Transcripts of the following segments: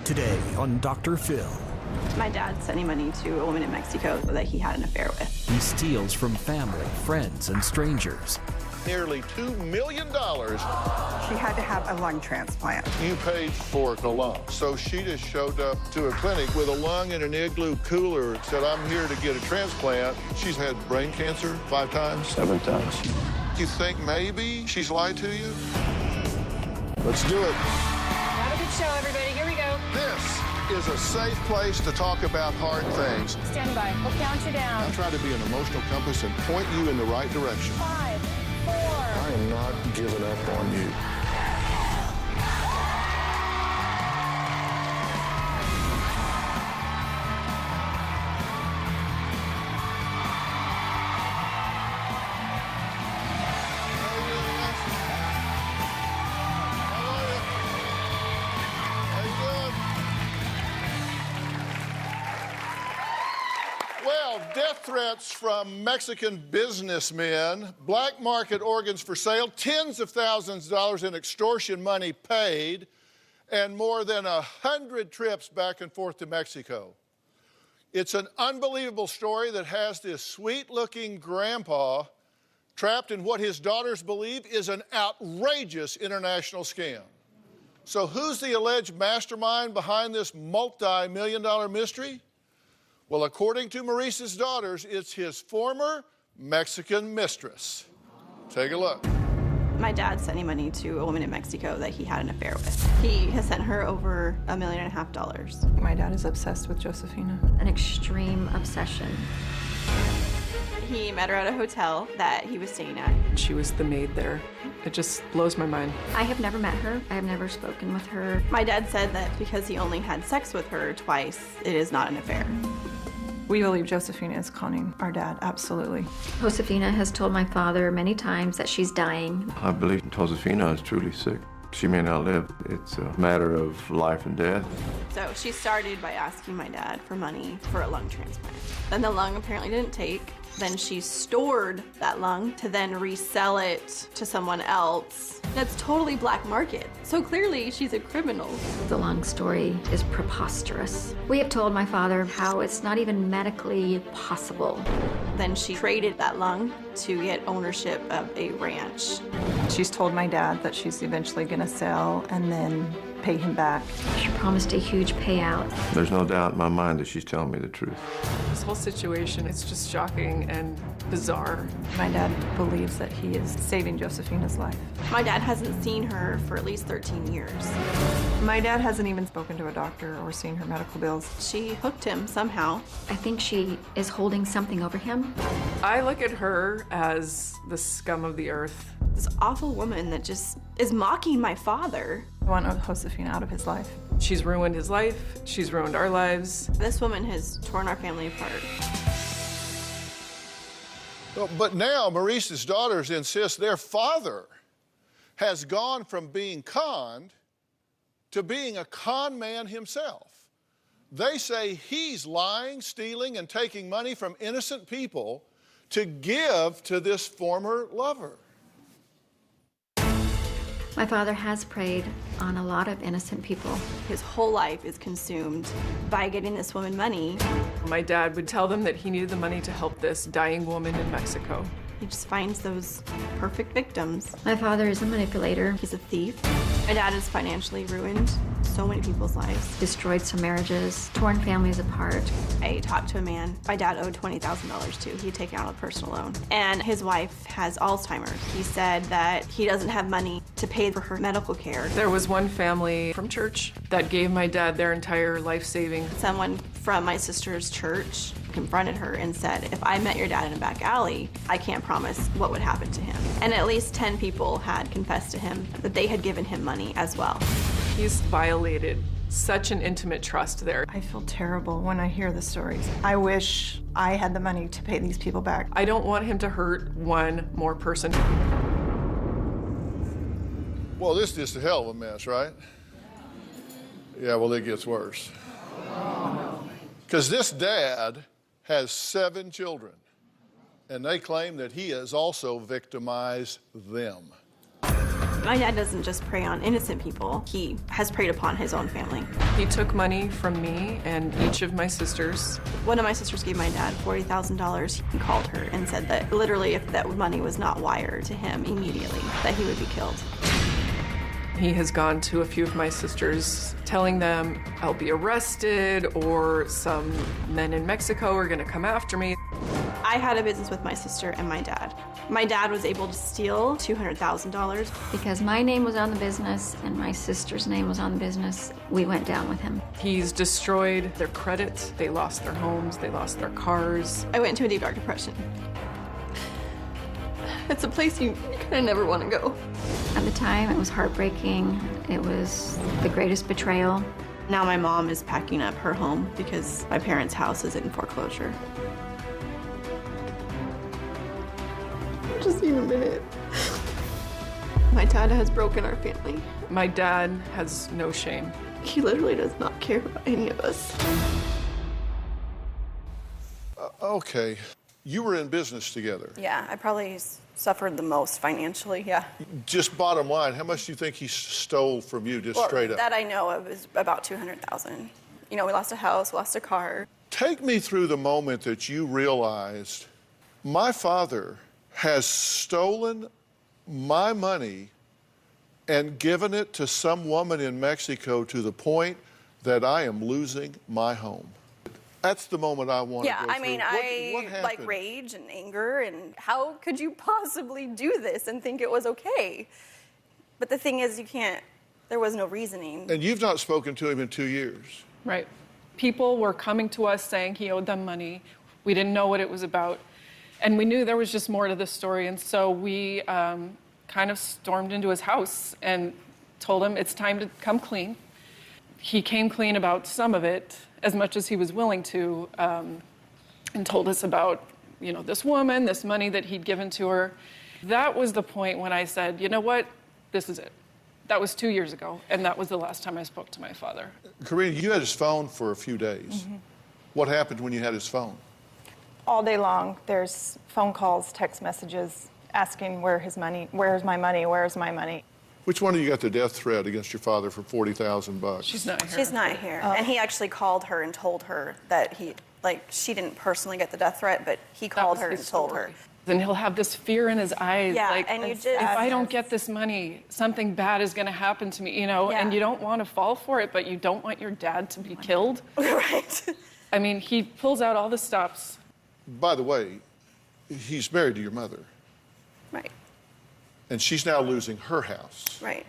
Today on Dr. Phil. My dad sending money to a woman in Mexico that he had an affair with. He steals from family, friends, and strangers. Nearly $2 million. She had to have a lung transplant. You paid for the lung. So she just showed up to a clinic with a lung in an igloo cooler and said, I'm here to get a transplant. She's had brain cancer 5 times. 7 times. You think maybe she's lied to you? Let's do it. Have a good show, everybody. Here we go. This is a safe place to talk about hard things. Stand by. We'll count you down. I'll try to be an emotional compass and point you in the right direction. 5, 4. I am not giving up on you. Well, death threats from Mexican businessmen, black market organs for sale, tens of thousands of dollars in extortion money paid, and more than 100 trips back and forth to Mexico. It's an unbelievable story that has this sweet-looking grandpa trapped in what his daughters believe is an outrageous international scam. So who's the alleged mastermind behind this multi-million-dollar mystery? Well, according to Maurice's daughters, it's his former Mexican mistress. Take a look. My dad sending money to a woman in Mexico that he had an affair with. He has sent her over $1.5 million. My dad is obsessed with Josefina. An extreme obsession. He met her at a hotel that he was staying at. She was the maid there. It just blows my mind. I have never met her. I have never spoken with her. My dad said that because he only had sex with her twice, it is not an affair. We believe Josefina is conning our dad, absolutely. Josefina has told my father many times that she's dying. I believe Josefina is truly sick. She may not live. It's a matter of life and death. So she started by asking my dad for money for a lung transplant. Then the lung apparently didn't take. Then she stored that lung to then resell it to someone else. That's totally black market. So clearly she's a criminal. The lung story is preposterous. We have told my father how it's not even medically possible. Then she traded that lung to get ownership of a ranch. She's told my dad that she's eventually going to sell and then pay him back. She promised a huge payout. There's no doubt in my mind that she's telling me the truth. This whole situation is just shocking and bizarre. My dad believes that he is saving Josefina's life. My dad hasn't seen her for at least 13 years. My dad hasn't even spoken to a doctor or seen her medical bills. She hooked him somehow. I think she is holding something over him. I look at her as the scum of the earth. This awful woman that just is mocking my father. I want Josefina out of his life. She's ruined his life. She's ruined our lives. This woman has torn our family apart. Well, but now Maurice's daughters insist their father has gone from being conned to being a con man himself. They say he's lying, stealing, and taking money from innocent people to give to this former lover. My father has preyed on a lot of innocent people. His whole life is consumed by getting this woman money. My dad would tell them that he needed the money to help this dying woman in Mexico. He just finds those perfect victims. My father is a manipulator. He's a thief. My dad is financially ruined so many people's lives. Destroyed some marriages, torn families apart. I talked to a man my dad owed $20,000 to. He had taken out a personal loan. And his wife has Alzheimer's. He said that he doesn't have money to pay for her medical care. There was one family from church that gave my dad their entire life savings. Someone from my sister's church confronted her and said, if I met your dad in a back alley, I can't promise what would happen to him. And at least 10 people had confessed to him that they had given him money as well. He's violated such an intimate trust there. I feel terrible when I hear the stories. I wish I had the money to pay these people back. I don't want him to hurt one more person. Well, this is just a hell of a mess, right? Yeah, well, it gets worse. Because this dad has 7 children, and they claim that he has also victimized them. My dad doesn't just prey on innocent people. He has preyed upon his own family. He took money from me and each of my sisters. One of my sisters gave my dad $40,000. He called her and said that literally if that money was not wired to him immediately, that he would be killed. He has gone to a few of my sisters telling them I'll be arrested or some men in Mexico are gonna come after me. I had a business with my sister and my dad. My dad was able to steal $200,000. Because my name was on the business and my sister's name was on the business, we went down with him. He's destroyed their credit. They lost their homes, they lost their cars. I went into a deep, dark depression. It's a place you kind of never want to go. At the time, it was heartbreaking. It was the greatest betrayal. Now my mom is packing up her home because my parents' house is in foreclosure. Just need a minute. My dad has broken our family. My dad has no shame. He literally does not care about any of us. Okay, you were in business together. Yeah, I probably suffered the most financially, yeah. Just bottom line, how much do you think he stole from you, just straight up? That I know of is about $200,000. You know, we lost a house, lost a car. Take me through the moment that you realized my father has stolen my money and given it to some woman in Mexico to the point that I am losing my home. That's the moment I want to go through. I mean, what I like rage and anger and how could you possibly do this and think it was okay? But the thing is, there was no reasoning. And you've not spoken to him in 2 years. Right. People were coming to us saying he owed them money. We didn't know what it was about. And we knew there was just more to the story. And so we kind of stormed into his house and told him it's time to come clean. He came clean about some of it, as much as he was willing to, and told us about, you know, this woman, this money that he'd given to her. That was the point when I said, you know what, this is it. That was 2 years ago, and that was the last time I spoke to my father. Karina, you had his phone for a few days. Mm-hmm. What happened when you had his phone? All day long, there's phone calls, text messages, asking where's my money, where's my money. Which one of you got the death threat against your father for $40,000? She's not here. She's not here. And he actually called her and told her that she didn't personally get the death threat, but he called her and told her. Then he'll have this fear in his eyes. Yeah, like, and you just... if I don't get this money, something bad is going to happen to me, you know, and you don't want to fall for it, but you don't want your dad to be killed. Right. I mean, he pulls out all the stops. By the way, he's married to your mother. Right. And she's now losing her house. Right.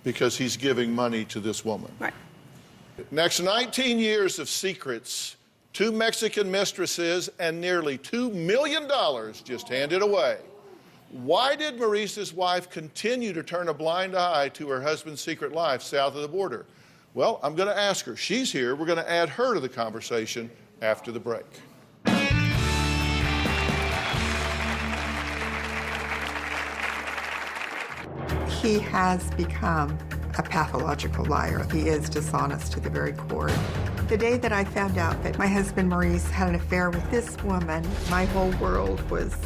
Because he's giving money to this woman. Right. Next 19 years of secrets, 2 Mexican mistresses, and nearly $2 million just handed away. Why did Maurice's wife continue to turn a blind eye to her husband's secret life south of the border? Well, I'm going to ask her. She's here. We're going to add her to the conversation after the break. He has become a pathological liar. He is dishonest to the very core. The day that I found out that my husband Maurice had an affair with this woman, my whole world was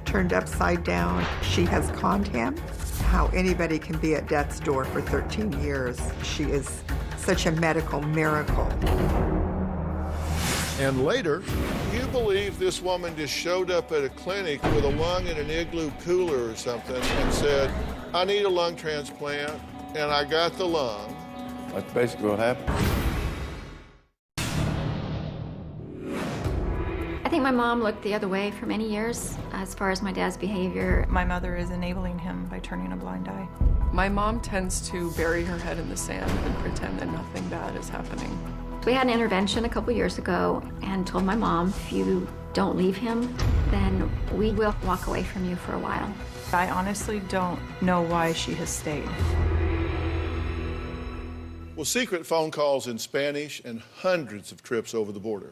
turned upside down. She has conned him. How anybody can be at death's door for 13 years. She is such a medical miracle. And later, you believe this woman just showed up at a clinic with a lung in an igloo cooler or something and said, I need a lung transplant, and I got the lung. That's basically what happened. I think my mom looked the other way for many years as far as my dad's behavior. My mother is enabling him by turning a blind eye. My mom tends to bury her head in the sand and pretend that nothing bad is happening. We had an intervention a couple years ago and told my mom, if you don't leave him, then we will walk away from you for a while. I honestly don't know why she has stayed. Well, secret phone calls in Spanish and hundreds of trips over the border.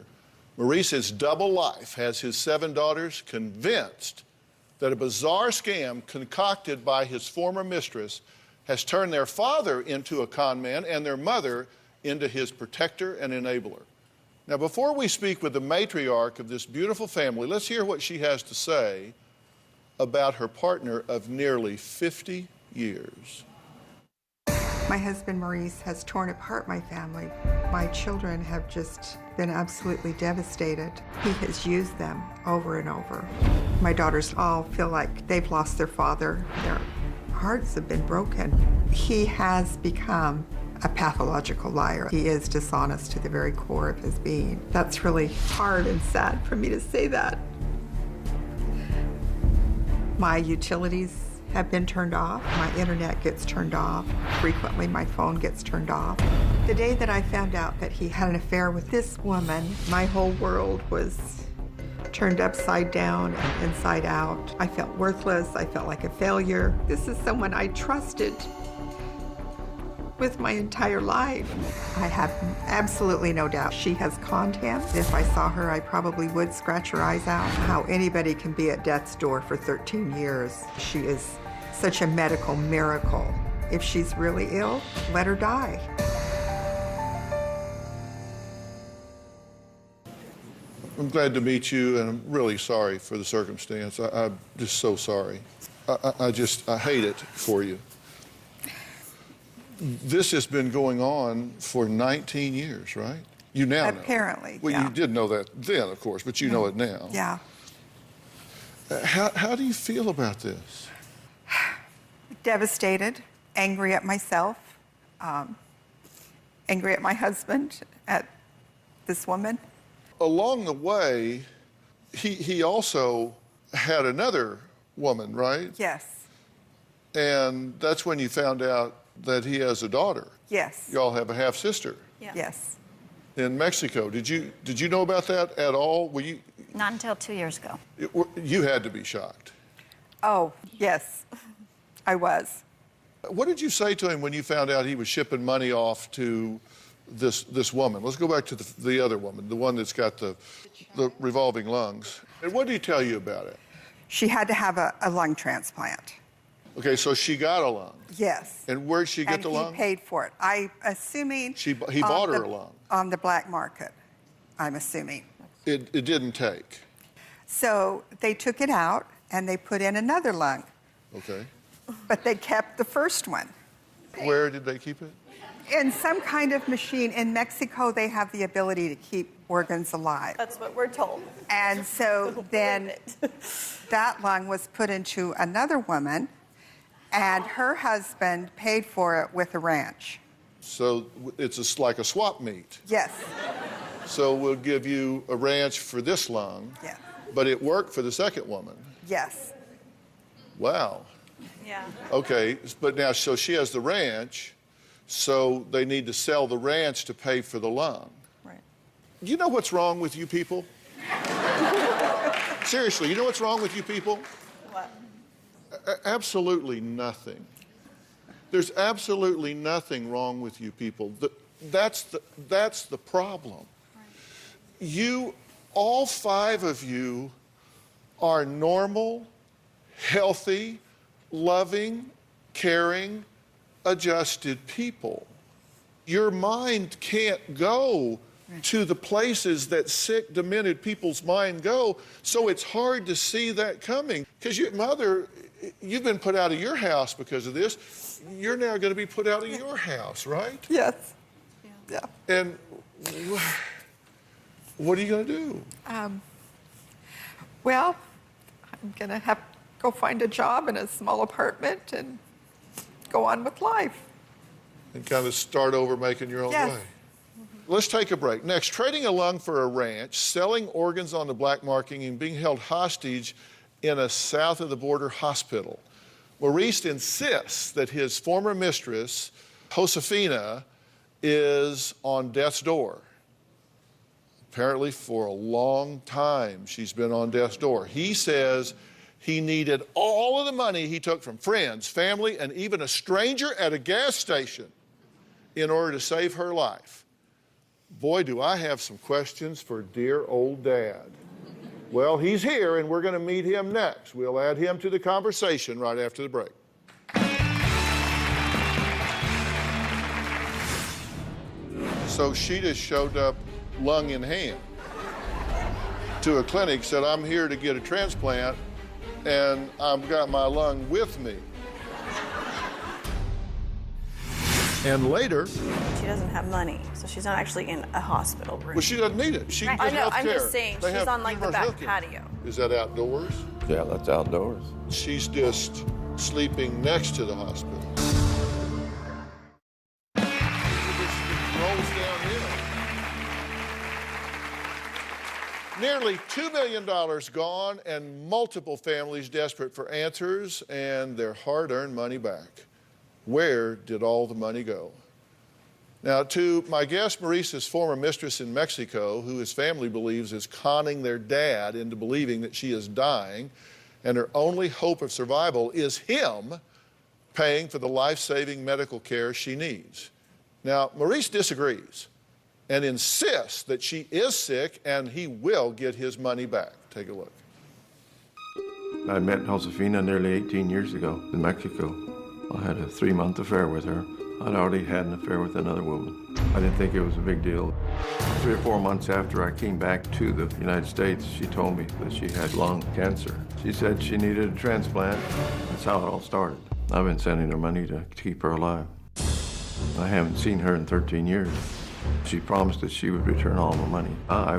Maurice's double life has his 7 daughters convinced that a bizarre scam concocted by his former mistress has turned their father into a con man and their mother into his protector and enabler. Now, before we speak with the matriarch of this beautiful family, let's hear what she has to say about her partner of nearly 50 years. My husband, Maurice, has torn apart my family. My children have just been absolutely devastated. He has used them over and over. My daughters all feel like they've lost their father. Their hearts have been broken. He has become a pathological liar. He is dishonest to the very core of his being. That's really hard and sad for me to say that. My utilities have been turned off. My internet gets turned off. Frequently, my phone gets turned off. The day that I found out that he had an affair with this woman, my whole world was turned upside down and inside out. I felt worthless. I felt like a failure. This is someone I trusted with my entire life. I have absolutely no doubt she has conned him. If I saw her, I probably would scratch her eyes out. How anybody can be at death's door for 13 years. She is such a medical miracle. If she's really ill, let her die. I'm glad to meet you, and I'm really sorry for the circumstance. I'm just so sorry. I hate it for you. This has been going on for 19 years, right? You now know. Apparently, Well, yeah. you did know that then, of course, but you know it now. Yeah. How do you feel about this? Devastated, angry at myself, angry at my husband, at this woman. Along the way, he also had another woman, right? Yes. And that's when you found out that he has a daughter. Yes. Y'all have a half-sister Yes. in Mexico. Did you know about that at all? Were you? Not until 2 years ago. You had to be shocked. Oh, yes, I was. What did you say to him when you found out he was shipping money off to this woman? Let's go back to the other woman, the one that's got the revolving lungs. And what did he tell you about it? She had to have a lung transplant. Okay, so she got a lung. Yes. And where'd she get the lung? And he paid for it. I'm assuming... He bought her a lung. On the black market, I'm assuming. It didn't take. So they took it out and they put in another lung. Okay. But they kept the first one. Where did they keep it? In some kind of machine. In Mexico, they have the ability to keep organs alive. That's what we're told. And so then that lung was put into another woman, and her husband paid for it with a ranch. So it's like a swap meet. Yes. So we'll give you a ranch for this lung. Yeah. But it worked for the second woman. Yes. Wow. Yeah. Okay, but now, so she has the ranch, so they need to sell the ranch to pay for the lung. Right. You know what's wrong with you people? Seriously, you know what's wrong with you people? What? Absolutely nothing. There's absolutely nothing wrong with you people. That's the problem. Right. You, all five of you, are normal, healthy, loving, caring, adjusted people. Your mind can't go to the places that sick, demented people's mind go, so it's hard to see that coming. Because your mother, you've been put out of your house because of this. You're now going to be put out of your house, right? Yes. Yeah. And what are you going to do? Well, I'm going to have to go find a job in a small apartment and go on with life. And kind of start over making your own Yes. way. Let's take a break. Next, trading a lung for a ranch, selling organs on the black market, and being held hostage in a south-of-the-border hospital. Maurice insists that his former mistress, Josefina, is on death's door. Apparently for a long time she's been on death's door. He says he needed all of the money he took from friends, family, and even a stranger at a gas station in order to save her life. Boy, do I have some questions for dear old Dad. Well, he's here, and we're going to meet him next. We'll add him to the conversation right after the break. So she just showed up lung in hand to a clinic, said, I'm here to get a transplant, and I've got my lung with me. And later, She doesn't have money, so she's not actually in a hospital room. well, she doesn't need it. She can I get know, health I'm care. just saying, They she's have on like the universal back health care. patio. Is that outdoors? Yeah, that's outdoors. She's just sleeping next to the hospital. It just rolls downhill. Nearly $2 million gone, and multiple families desperate for answers and their hard-earned money back. Where did all the money go? Now, to my guest, Maurice's former mistress in Mexico, who his family believes is conning their dad into believing that she is dying, and her only hope of survival is him paying for the life-saving medical care she needs. Now, Maurice disagrees and insists that she is sick and he will get his money back. Take a look. I met Josefina nearly 18 years ago in Mexico. I had a 3-month affair with her. I'd already had an affair with another woman. I didn't think it was a big deal. 3 or 4 months after I came back to the United States, she told me that she had lung cancer. She said she needed a transplant. That's how it all started. I've been sending her money to keep her alive. I haven't seen her in 13 years. She promised that she would return all my money. I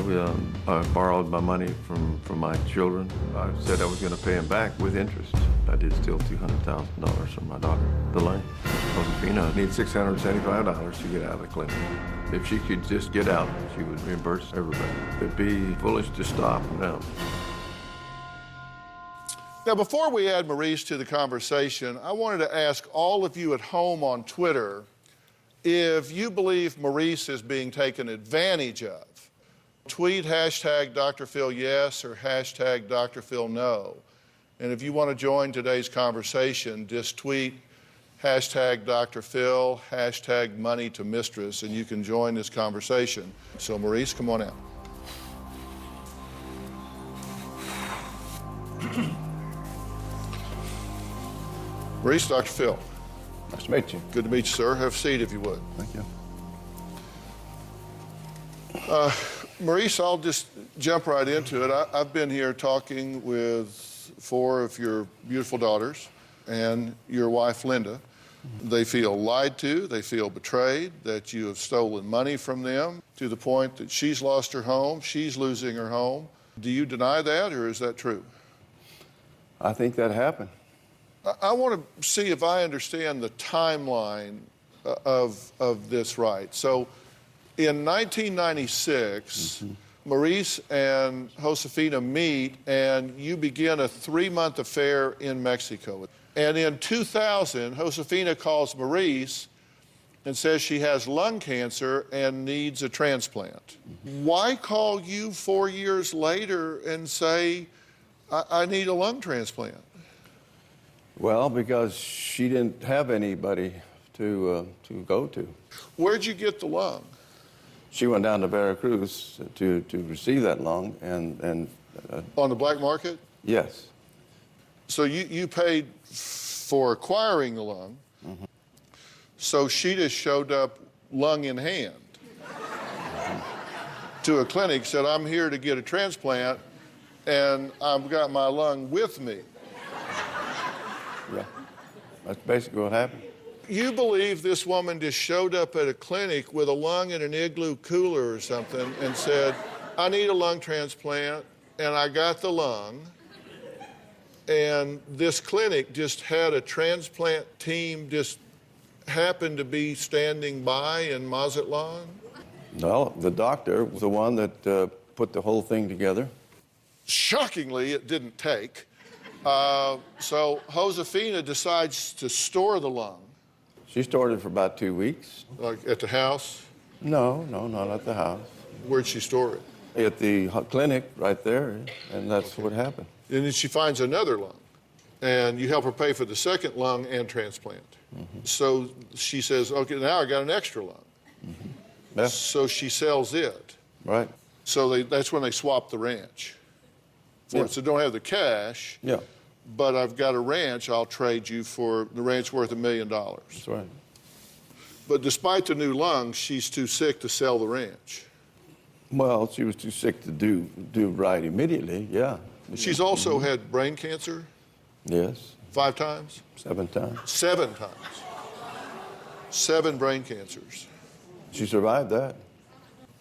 borrowed my money from my children. I said I was going to pay them back with interest. I did steal $200,000 from my daughter, Delaney. Josefina needs $675 to get out of the clinic. If she could just get out, she would reimburse everybody. It'd be foolish to stop now. Now, before we add Maurice to the conversation, I wanted to ask all of you at home on Twitter if you believe Maurice is being taken advantage of. Tweet hashtag Dr. Phil yes or hashtag Dr. Phil no. And if you want to join today's conversation, just tweet hashtag Dr. Phil, hashtag money to mistress, and you can join this conversation. So Maurice, come on out. Maurice, Dr. Phil. Nice to meet you. Good to meet you, sir. Have a seat if you would. Thank you. Maurice, I'll just jump right into it. I've been here talking with 4 of your beautiful daughters and your wife, Linda. They feel lied to, they feel betrayed, that you have stolen money from them to the point that she's lost her home, she's losing her home. Do you deny that, or is that true? I think that happened. I want to see if I understand the timeline of this right. So in 1996, Maurice and Josefina meet, and you begin a 3-month affair in Mexico. And in 2000, Josefina calls Maurice and says she has lung cancer and needs a transplant. Why call you 4 years later and say, I need a lung transplant? Well, because she didn't have anybody to go to. Where'd you get the lung? She went down to Veracruz to receive that lung, and on the black market? Yes. So you paid for acquiring the lung. So she just showed up lung in hand to a clinic, said, I'm here to get a transplant, and I've got my lung with me. Yeah, that's basically what happened. You believe this woman just showed up at a clinic with a lung in an igloo cooler or something and said, I need a lung transplant, and I got the lung, and this clinic just had a transplant team just happened to be standing by in Mazatlan? No, the doctor was the one that put the whole thing together. Shockingly, it didn't take. So Josefina decides to store the lung. She stored it for about 2 weeks. Like at the house? No, not at the house. Where'd she store it? At the clinic right there, and that's what happened. And then she finds another lung, and you help her pay for the second lung and transplant. So she says, okay, now I got an extra lung. Yeah. So she sells it. Right. So that's when they swap the ranch. Yeah. So don't have the cash. Yeah. But I've got a ranch I'll trade you for. The ranch worth $1 million. That's right. But despite the new lung, she's too sick to sell the ranch. Well, she was too sick to do right immediately, yeah. She's also had brain cancer? Yes. 5 times? 7 times. 7 times. 7 brain cancers. She survived that.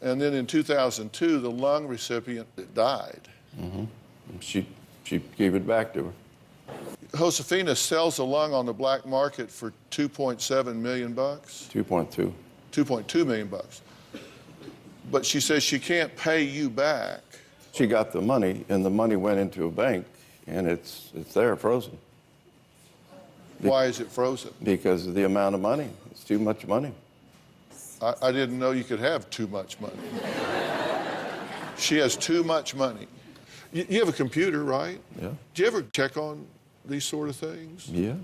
And then in 2002, the lung recipient died. Mm-hmm. She gave it back to her. Josefina sells a lung on the black market for $2.7 million. 2.2. 2.2 million bucks. But she says she can't pay you back. She got the money, and the money went into a bank, and it's there frozen. Why is it frozen? Because of the amount of money. It's too much money. I didn't know you could have too much money. She has too much money. You have a computer, right? Yeah. Do you ever check on these sort of things? Yeah.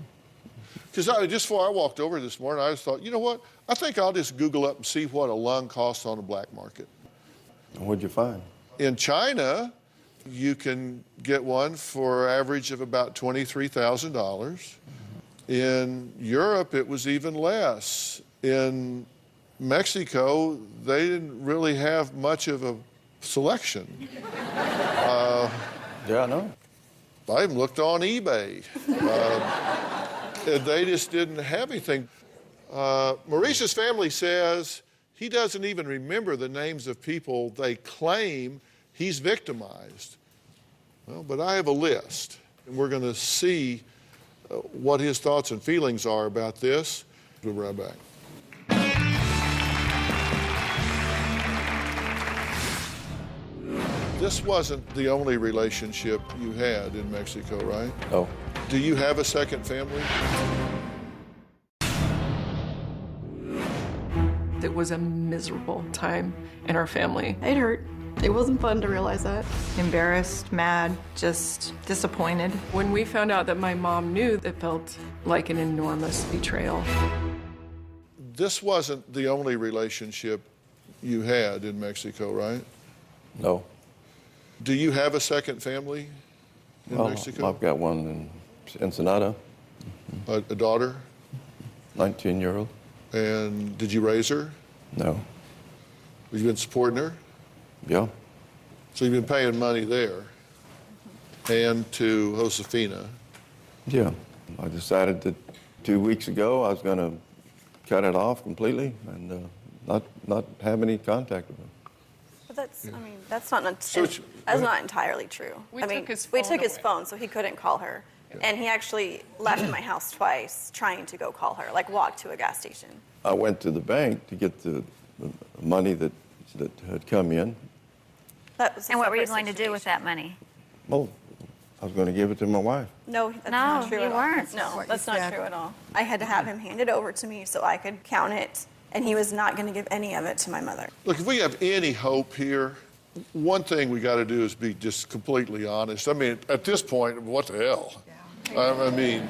Because just before I walked over this morning, I just thought, you know what? I think I'll just Google up and see what a lung costs on the black market. And what'd you find? In China, you can get one for an average of about $23,000. In Europe, it was even less. In Mexico, they didn't really have much of a selection. Yeah, I know. I even looked on eBay. And they just didn't have anything. Maurice's family says he doesn't even remember the names of people they claim he's victimized. Well, but I have a list, and we're going to see what his thoughts and feelings are about this. We'll be right back. This wasn't the only relationship you had in Mexico, right? No. Do you have a second family? It was a miserable time in our family. It hurt. It wasn't fun to realize that. Embarrassed, mad, just disappointed. When we found out that my mom knew, it felt like an enormous betrayal. This wasn't the only relationship you had in Mexico, right? No. Do you have a second family in Mexico? I've got one in Ensenada. A daughter? 19-year-old. And did you raise her? No. Have you been supporting her? Yeah. So you've been paying money there and to Josefina? Yeah. I decided that 2 weeks ago I was going to cut it off completely and not have any contact with him. But that's, I mean, that's not that's not entirely true. We I mean, took his we phone took his away. phone, so he couldn't call her. And he actually left my house twice trying to go call her, like walk to a gas station. I went to the bank to get the money that had come in. That was a And what were you separate going to do with that money? Well, I was going to give it to my wife. No, that's No, not true you at all. weren't. No, what that's you not said. true at all. I had to have him hand it over to me so I could count it, and he was not going to give any of it to my mother. Look, if we have any hope here, one thing we got to do is be just completely honest. I mean, at this point, what the hell? I mean,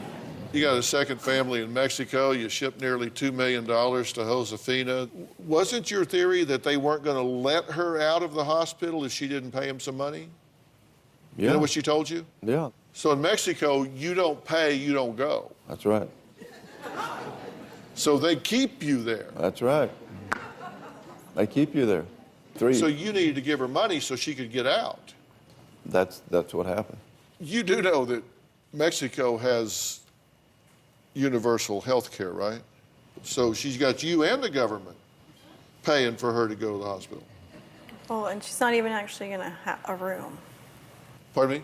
you got a second family in Mexico. You shipped nearly $2 million to Josefina. Wasn't your theory that they weren't going to let her out of the hospital if she didn't pay him some money? Yeah. You know what she told you? Yeah, So in Mexico, you don't pay, you don't go. that's right. So they keep you there. That's right. They keep you there. So you needed to give her money so she could get out. That's what happened. You do know that Mexico has universal health care, right? So she's got you and the government paying for her to go to the hospital. Oh, and she's not even actually going to have a room. Pardon me?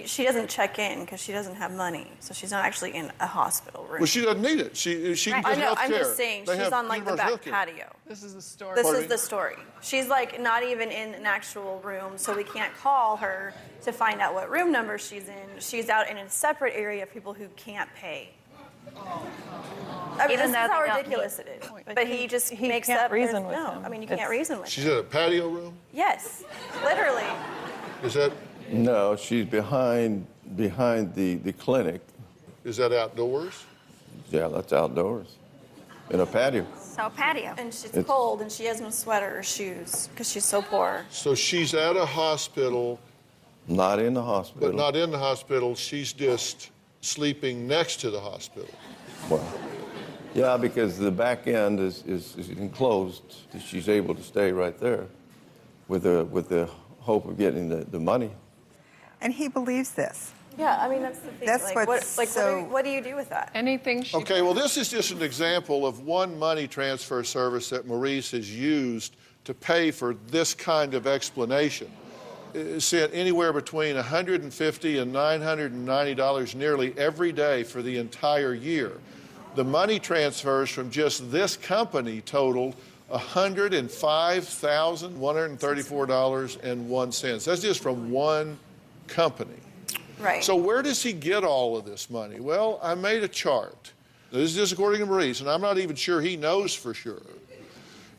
She doesn't check in because she doesn't have money, so she's not actually in a hospital room. Well, she doesn't need it. She can I get know. health I'm care. just saying They she's have on like the universal back health care. patio. This is the story. This Pardon is me? the story. She's like not even in an actual room, so we can't call her to find out what room number she's in. She's out in a separate area of people who can't pay. I mean, Even this though is how they don't ridiculous need- it is. But he just makes can't up. reason with no, him. I mean you It's- can't reason with She's him. in a patio room? Yes, literally. Is that No, she's behind the clinic. outdoors? Yeah, that's outdoors. In a patio. So patio. And it's cold, and she has no sweater or shoes because she's so poor. So she's at a hospital, Not in the hospital. but not in the hospital. She's just sleeping next to the hospital. Well, yeah, because the back end is enclosed. She's able to stay right there with the hope of getting the money. And he believes this. Yeah, I mean, that's the thing. That's What do you do with that? Anything she Okay, well, this is just an example of one money transfer service that Maurice has used to pay for this kind of explanation. It sent anywhere between $150 and $990 nearly every day for the entire year. The money transfers from just this company totaled $105,134.01. That's just from one company. Right. So where does he get all of this money? Well, I made a chart. This is just according to Maurice, and I'm not even sure he knows for sure.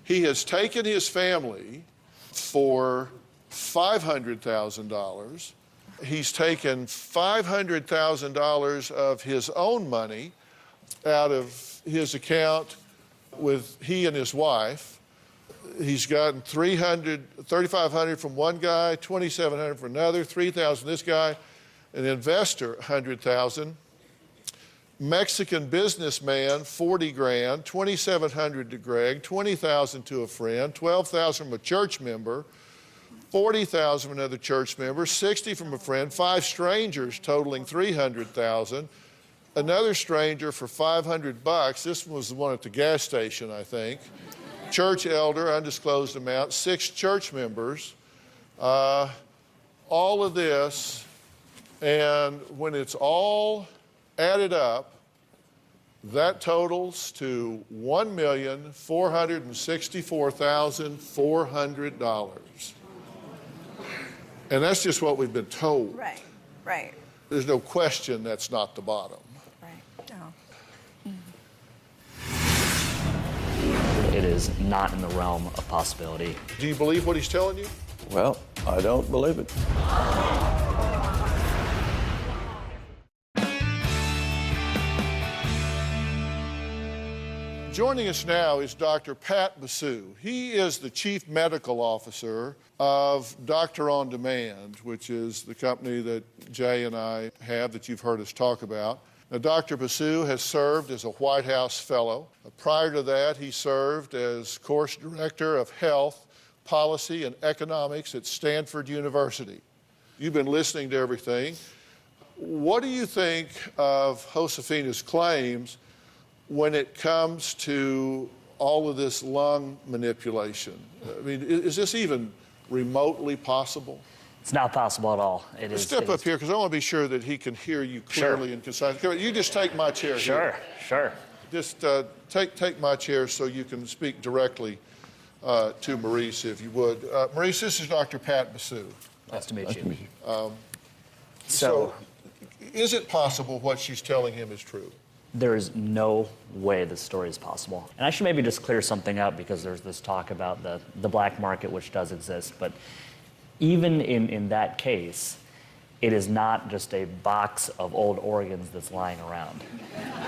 He has taken his family for $500,000. He's taken $500,000 of his own money out of his account with he and his wife. He's gotten $3,500 from one guy, $2,700 from another, $3,000 this guy, an investor, $100,000. Mexican businessman, $40,000, $2,700 to Greg, $20,000 to a friend, $12,000 from a church member, $40,000 from another church member, $60,000 from a friend, 5 strangers totaling $300,000, another stranger for $500. This was the one at the gas station, I think. Church elder, undisclosed amount, 6 church members. All of this, and when it's all added up, that totals to $1,464,400. And that's just what we've been told. Right, right. There's no question that's not the bottom. Right. No. It is not in the realm of possibility. Do you believe what he's telling you? Well, I don't believe it. Joining us now is Dr. Pat Basu. He is the Chief Medical Officer of Doctor On Demand, which is the company that Jay and I have that you've heard us talk about. Now, Dr. Basu has served as a White House Fellow. Prior to that, he served as Course Director of Health, Policy, and Economics at Stanford University. You've been listening to everything. What do you think of Josefina's claims when it comes to all of this lung manipulation? I mean, is this even remotely possible? It's not possible at all. Step up here, because I want to be sure that he can hear you clearly and concisely. You just take my chair here. Sure. Just take my chair so you can speak directly to Maurice, if you would. Maurice, this is Dr. Pat Basu. Nice to meet you. So, is it possible what she's telling him is true? There is no way this story is possible. And I should maybe just clear something up, because there's this talk about the black market, which does exist. But even in that case, it is not just a box of old organs that's lying around.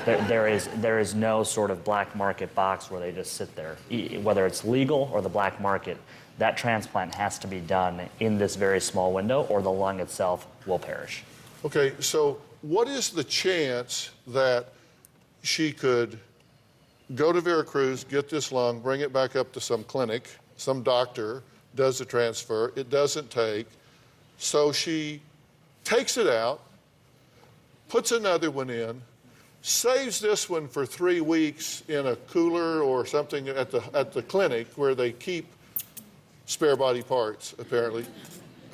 There is no sort of black market box where they just sit there. Whether it's legal or the black market, that transplant has to be done in this very small window, or the lung itself will perish. Okay, so what is the chance that she could go to Veracruz, get this lung, bring it back up to some clinic, some doctor does the transfer, it doesn't take, so she takes it out, puts another one in, saves this one for 3 weeks in a cooler or something at the clinic where they keep spare body parts, apparently,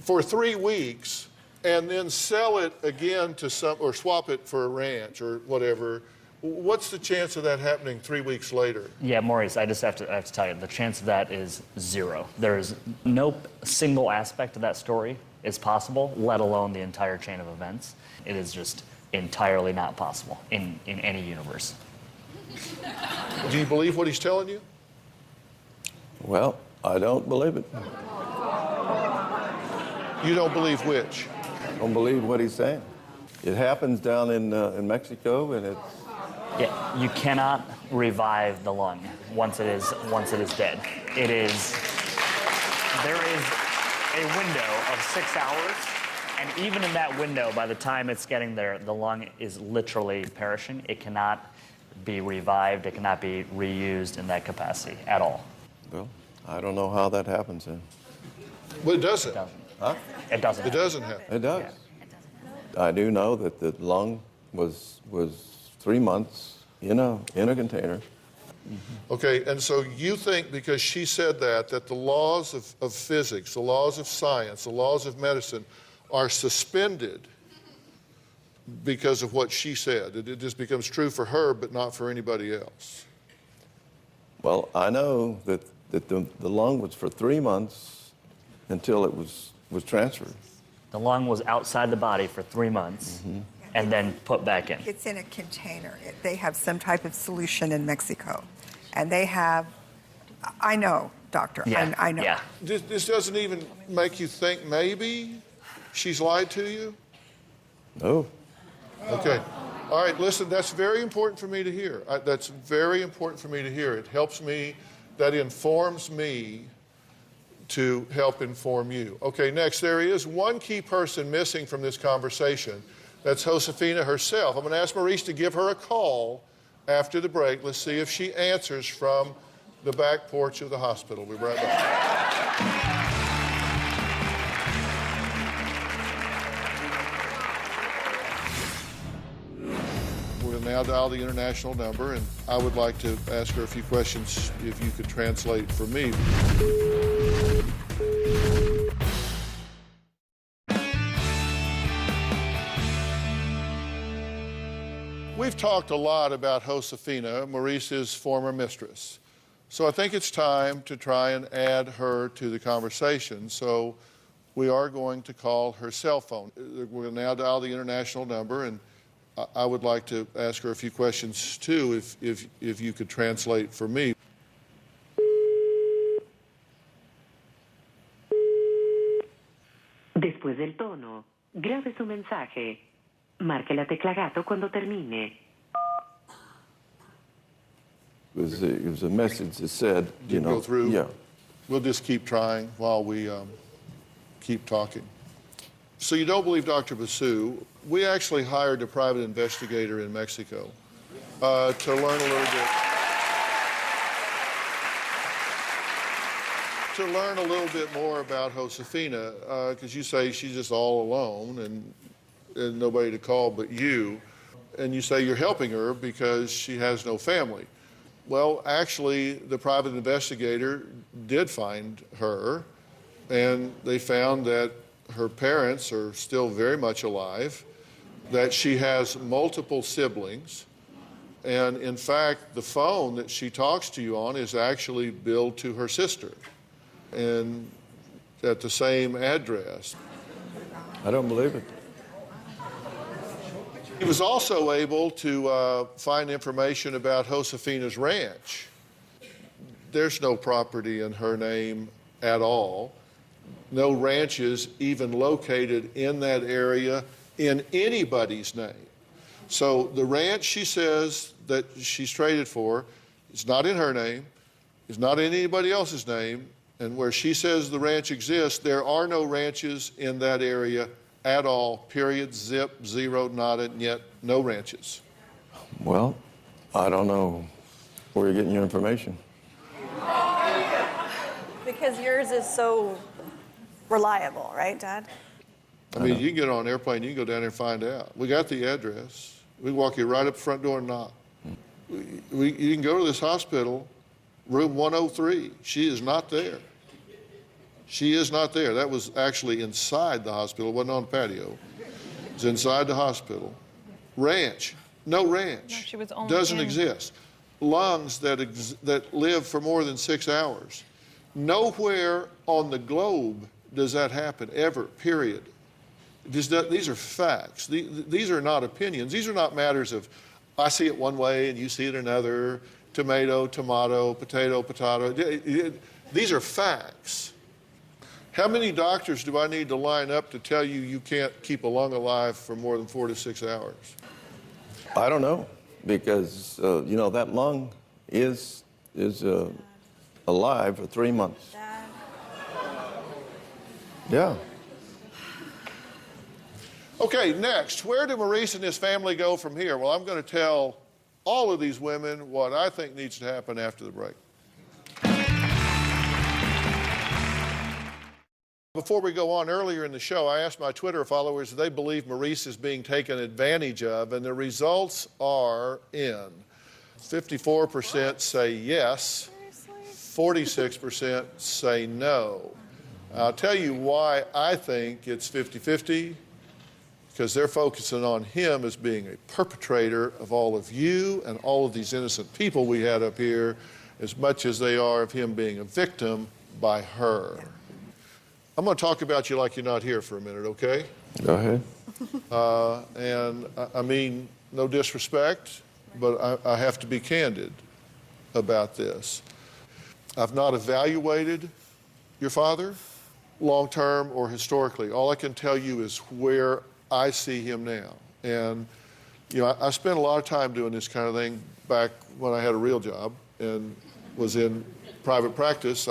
for 3 weeks, and then sell it again to or swap it for a ranch or whatever. What's the chance of that happening 3 weeks later? Yeah, Maurice, I just have to tell you, the chance of that is 0. There is no single aspect of that story is possible, let alone the entire chain of events. It is just entirely not possible in any universe. Do you believe what he's telling you? Well, I don't believe it. You don't believe which? I don't believe what he's saying. It happens down in Mexico, and it's... Yeah, you cannot revive the lung once it is dead. There is a window of 6 hours, and even in that window, by the time it's getting there, the lung is literally perishing. It cannot be revived. It cannot be reused in that capacity at all. Well, I don't know how that happens then. Well, it doesn't. It doesn't. Huh? It doesn't. It doesn't happen. It does. Yeah. I do know that the lung was 3 months in a container. Okay, and so you think because she said that the laws of physics, the laws of science, the laws of medicine are suspended because of what she said. It just becomes true for her, but not for anybody else. Well, I know that the lung was for 3 months until it was transferred. The lung was outside the body for 3 months and then put back in. It's in a container. They have some type of solution in Mexico. And they have, I know, doctor, Yeah. I know. Yeah. This doesn't even make you think maybe she's lied to you? No. Okay. All right, listen, that's very important for me to hear. That's very important for me to hear. It helps me, that informs me to help inform you. Okay, next, there is one key person missing from this conversation. That's Josefina herself. I'm going to ask Maurice to give her a call after the break. Let's see if she answers from the back porch of the hospital. We'll be right back. We're going to now dial the international number, and I would like to ask her a few questions if you could translate for me. We've talked a lot about Josefina, Maurice's former mistress. So I think it's time to try and add her to the conversation. So we are going to call her cell phone. We're going to now dial the international number, and I would like to ask her a few questions too, if you could translate for me. Después del tono, grabe su mensaje. Marque la tecla gato cuando termine. It was a message that said, you know, go through? yeah. We'll just keep trying while we keep talking. So you don't believe Dr. Basu. We actually hired a private investigator in Mexico to learn a little bit more about Josefina, because you say she's just all alone and nobody to call but you, and you say you're helping her because she has no family. Well, actually, the private investigator did find her, and they found that her parents are still very much alive, that she has multiple siblings, and in fact, the phone that she talks to you on is actually billed to her sister, and at the same address. I don't believe it. He was also able to find information about Josefina's ranch. There's no property in her name at all. No ranches even located in that area in anybody's name. So the ranch she says that she's traded for is not in her name, is not in anybody else's name, and where she says the ranch exists, there are no ranches in that area at all, period, zip, zero, nada, yet no ranches. Well, I don't know where you're getting your information. Because yours is so reliable, right, Dad? I mean, you can get on an airplane, you can go down there and find out. We got the address. We walk you right up the front door and knock. You can go to this hospital, room 103. She is not there. She is not there. That was actually inside the hospital. It wasn't on the patio. It was inside the hospital. Ranch. No ranch. No, she was only doesn't in- exist. Lungs that live for more than 6 hours. Nowhere on the globe does that happen, ever, period. These are facts. These are not opinions. These are not matters of, I see it one way and you see it another, tomato, potato, potato. These are facts. How many doctors do I need to line up to tell you you can't keep a lung alive for more than 4 to 6 hours? I don't know, because, you know, that lung is alive for 3 months. Yeah. Okay, next, where do Maurice and his family go from here? Well, I'm going to tell all of these women what I think needs to happen after the break. Before we go on, earlier in the show, I asked my Twitter followers if they believe Maurice is being taken advantage of, and the results are in. 54% say yes, 46% say no. I'll tell you why I think it's 50-50, because they're focusing on him as being a perpetrator of all of you and all of these innocent people we had up here, as much as they are of him being a victim by her. I'm going to talk about you like you're not here for a minute, okay? Go ahead. And I mean, no disrespect, but I have to be candid about this. I've not evaluated your father, long-term or historically. All I can tell you is where I see him now. And, you know, I spent a lot of time doing this kind of thing back when I had a real job and was in private practice.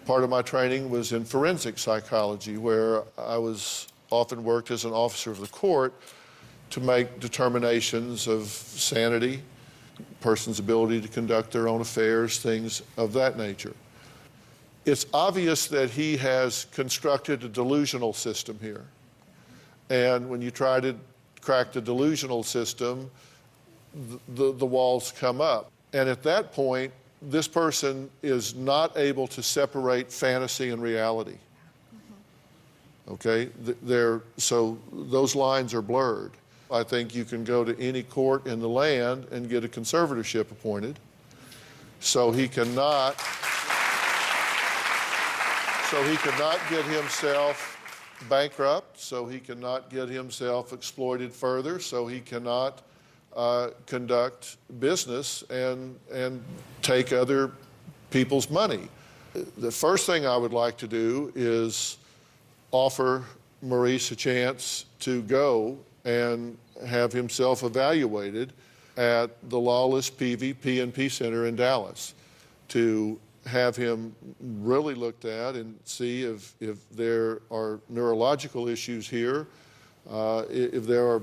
Part of my training was in forensic psychology, where I was often worked as an officer of the court to make determinations of sanity, person's ability to conduct their own affairs, things of that nature. It's obvious that he has constructed a delusional system here. And when you try to crack the delusional system, the walls come up. And at that point, this person is not able to separate fantasy and reality. Okay? So those lines are blurred. I think you can go to any court in the land and get a conservatorship appointed. So he cannot get himself bankrupt, so he cannot get himself exploited further, so he cannot conduct business and take other people's money. The first thing I would like to do is offer Maurice a chance to go and have himself evaluated at the Lawless PNP Center in Dallas, to have him really looked at and see if there are neurological issues here, if there are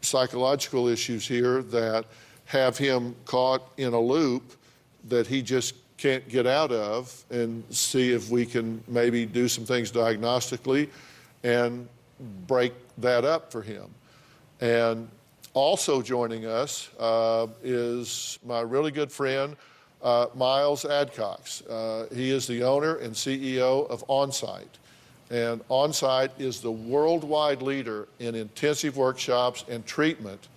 psychological issues here that have him caught in a loop that he just can't get out of, and see if we can maybe do some things diagnostically and break that up for him. And also joining us is my really good friend, Miles Adcox. He is the owner and CEO of OnSite. And OnSite is the worldwide leader in intensive workshops and treatment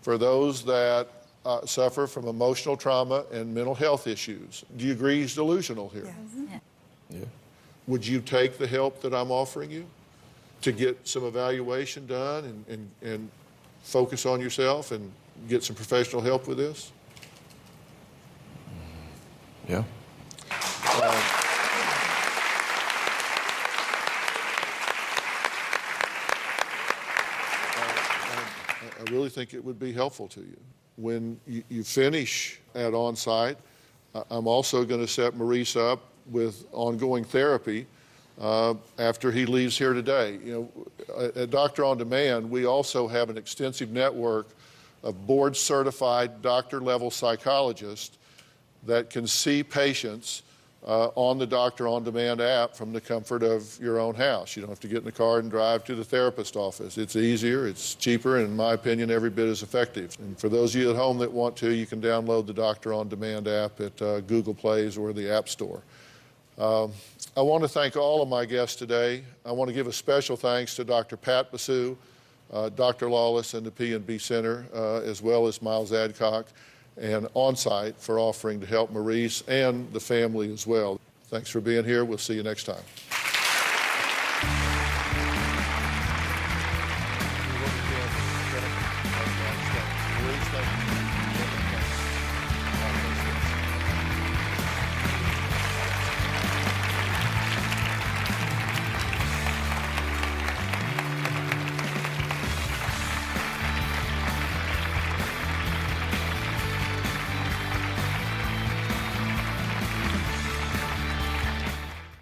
for those that suffer from emotional trauma and mental health issues. Do you agree he's delusional here? Yes. Yeah. Would you take the help that I'm offering you to get some evaluation done and focus on yourself and get some professional help with this? Yeah. I really think it would be helpful to you. When you finish at OnSite, I'm also going to set Maurice up with ongoing therapy after he leaves here today. You know, at Doctor On Demand, we also have an extensive network of board-certified doctor-level psychologists that can see patients on the Doctor On Demand app from the comfort of your own house. You don't have to get in the car and drive to the therapist office. It's easier, it's cheaper, and in my opinion, every bit as effective. And for those of you at home that want to, you can download the Doctor On Demand app at Google Plays or the App Store. I want to thank all of my guests today. I want to give a special thanks to Dr. Pat Basu, Dr. Lawless, and the PNP Center, as well as Miles Adcock and OnSite for offering to help Maurice and the family as well. Thanks for being here. We'll see you next time. Maurice, thank you.